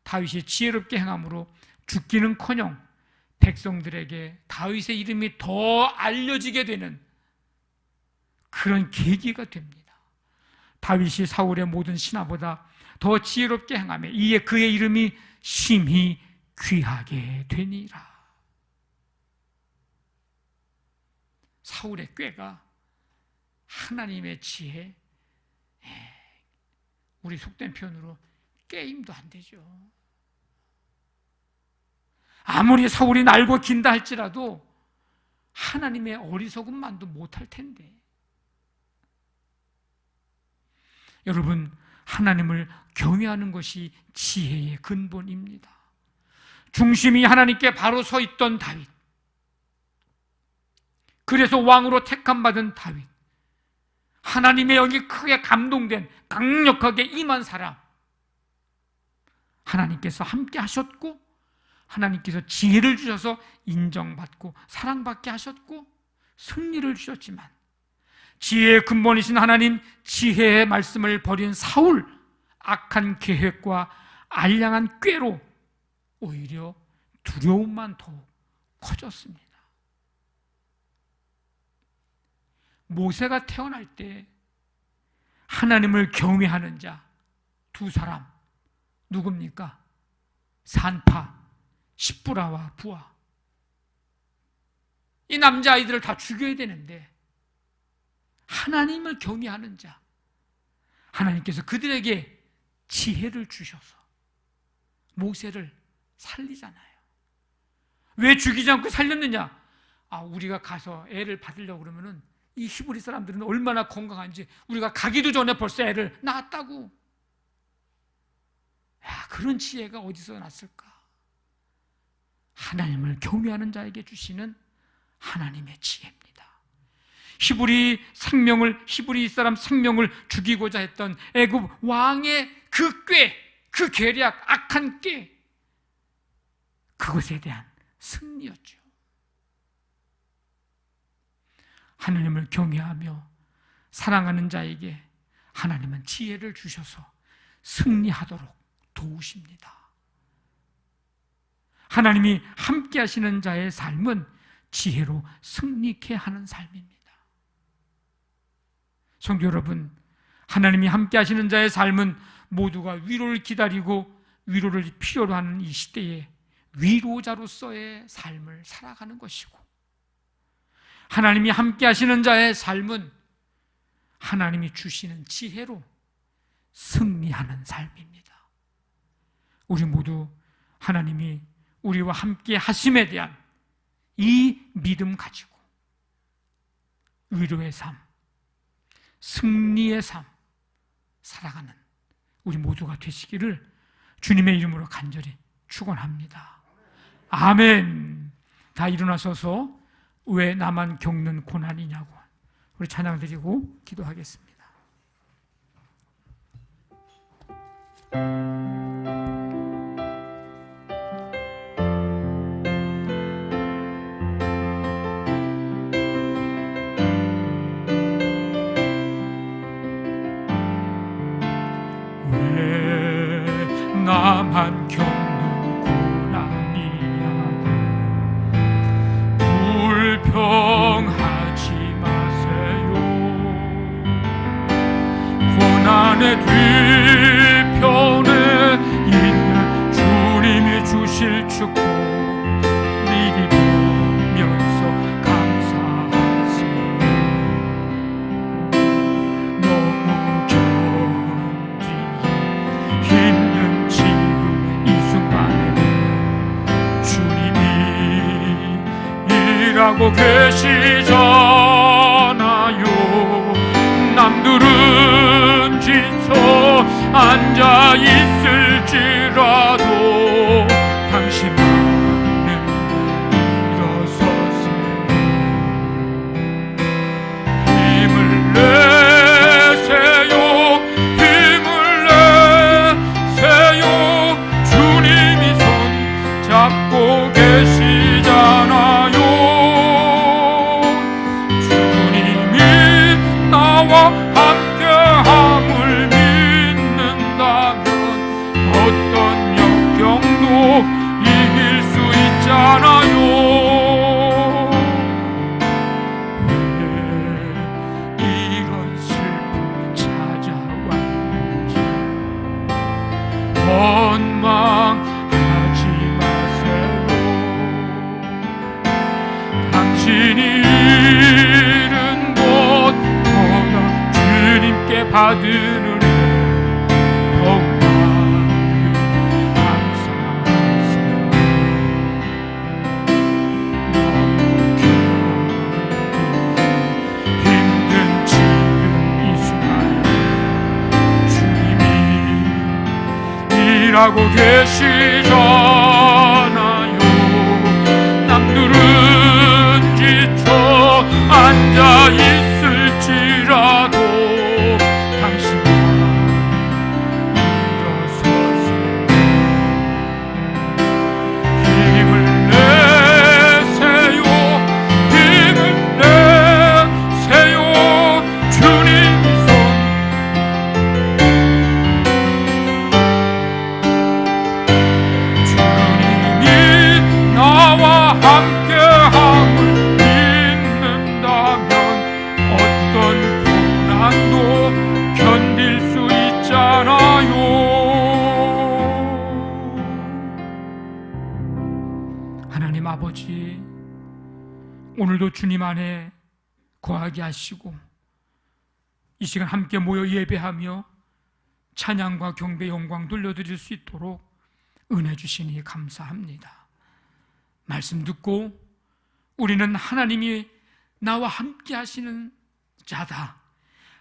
다윗이 지혜롭게 행함으로 죽기는커녕 백성들에게 다윗의 이름이 더 알려지게 되는 그런 계기가 됩니다. 다윗이 사울의 모든 신하보다 더 지혜롭게 행하며 이에 그의 이름이 심히 귀하게 되니라. 사울의 꾀가 하나님의 지혜, 우리 속된 표현으로 게임도 안 되죠. 아무리 사울이 날고 긴다 할지라도 하나님의 어리석음만도 못할 텐데. 여러분, 하나님을 경외하는 것이 지혜의 근본입니다. 중심이 하나님께 바로 서 있던 다윗, 그래서 왕으로 택함받은 다윗, 하나님의 영이 크게 감동된 강력하게 임한 사람, 하나님께서 함께 하셨고 하나님께서 지혜를 주셔서 인정받고 사랑받게 하셨고 승리를 주셨지만, 지혜의 근본이신 하나님 지혜의 말씀을 버린 사울, 악한 계획과 알량한 꾀로 오히려 두려움만 더욱 커졌습니다. 모세가 태어날 때 하나님을 경외하는 자 두 사람, 누굽니까? 산파, 십부라와 부하. 이 남자아이들을 다 죽여야 되는데 하나님을 경외하는 자, 하나님께서 그들에게 지혜를 주셔서 모세를 살리잖아요. 왜 죽이지 않고 살렸느냐? 우리가 가서 애를 받으려고 그러면은 이 히브리 사람들은 얼마나 건강한지 우리가 가기도 전에 벌써 애를 낳았다고. 그런 지혜가 어디서 났을까? 하나님을 경외하는 자에게 주시는 하나님의 지혜입니다. 히브리 사람 생명을 죽이고자 했던 애굽 왕의 그 꾀, 그 계략, 악한 꾀, 그것에 대한 승리였죠. 하나님을 경외하며 사랑하는 자에게 하나님은 지혜를 주셔서 승리하도록 도우십니다. 하나님이 함께 하시는 자의 삶은 지혜로 승리케 하는 삶입니다. 성도 여러분, 하나님이 함께 하시는 자의 삶은 모두가 위로를 기다리고 위로를 필요로 하는 이 시대에 위로자로서의 삶을 살아가는 것이고, 하나님이 함께 하시는 자의 삶은 하나님이 주시는 지혜로 승리하는 삶입니다. 우리 모두 하나님이 우리와 함께 하심에 대한 이 믿음 가지고 위로의 삶, 승리의 삶 살아가는 우리 모두가 되시기를 주님의 이름으로 간절히 축원합니다. 아멘. 다 일어나셔서 왜 나만 겪는 고난이냐고 우리 찬양 드리고 기도하겠습니다. 나만 겪는 고난이냐고 불평하지 마세요. 고난의 뒤편에 있는 주님이 주실 축복 미리 보면서 감사하세요. 너무 견디기 힘든 일하고 계시잖아요. 남들은 지쳐 앉아 있을지라도 당신만은 일어서세요. 힘을 내세요. 힘을 내세요. 주님이 손 잡고 계시잖아요. 함께함을 믿는다면 받은 은혜 더욱 많이 감사하세. 힘든 지금 이 순간에 주님이 일하고 계시잖아요. 남들은 지쳐 앉아 있을지라도 당신만 일어서서 힘을 내세요. 힘을 내세요. 주님이 손 주님이 나와 함께함을 믿는다면 어떤 고난도 견딜 수 있잖아요. 하나님 아버지, 오늘도 주님 안에 거하게 하시고 이 시간 함께 모여 예배하며 찬양과 경배 영광 돌려드릴 수 있도록 은혜 주시니 감사합니다. 말씀 듣고 우리는 하나님이 나와 함께 하시는 자다,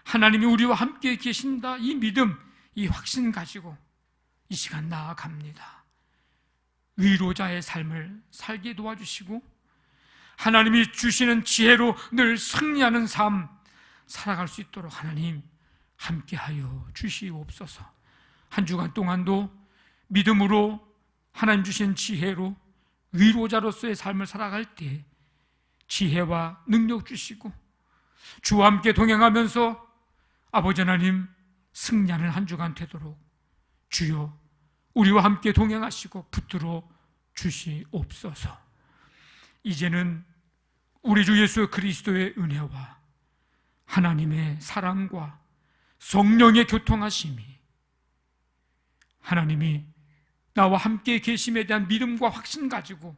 하나님이 우리와 함께 계신다, 이 믿음, 이 확신 가지고 이 시간 나아갑니다. 위로자의 삶을 살게 도와주시고 하나님이 주시는 지혜로 늘 승리하는 삶 살아갈 수 있도록 하나님 함께하여 주시옵소서. 한 주간 동안도 믿음으로 하나님 주신 지혜로 위로자로서의 삶을 살아갈 때 지혜와 능력 주시고 주와 함께 동행하면서 아버지 하나님 승리하는 한 주간 되도록 주여 우리와 함께 동행하시고 붙들어 주시옵소서. 이제는 우리 주 예수 그리스도의 은혜와 하나님의 사랑과 성령의 교통하심이, 하나님이 나와 함께 계심에 대한 믿음과 확신 가지고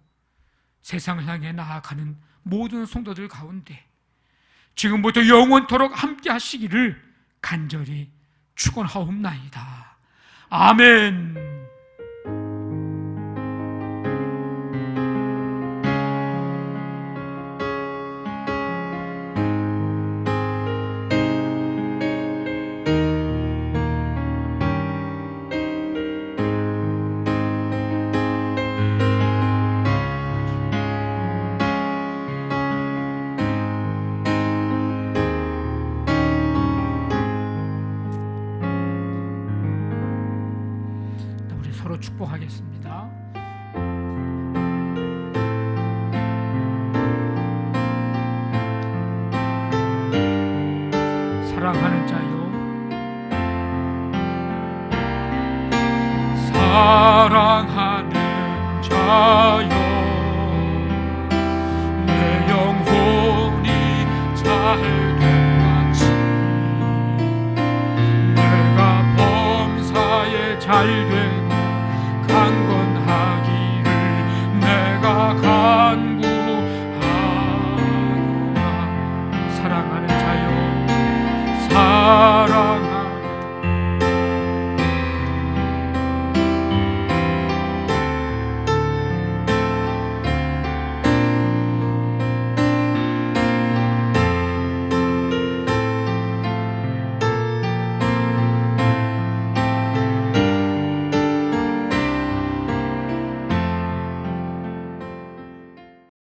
세상을 향해 나아가는 모든 성도들 가운데 지금부터 영원토록 함께 하시기를 간절히 축원하옵나이다. 아멘. 서로 축복하겠습니다. 사랑하는 자요, 사랑하는 자요, 내 영혼이 잘됨 같이 내가 범사에 잘되고 강건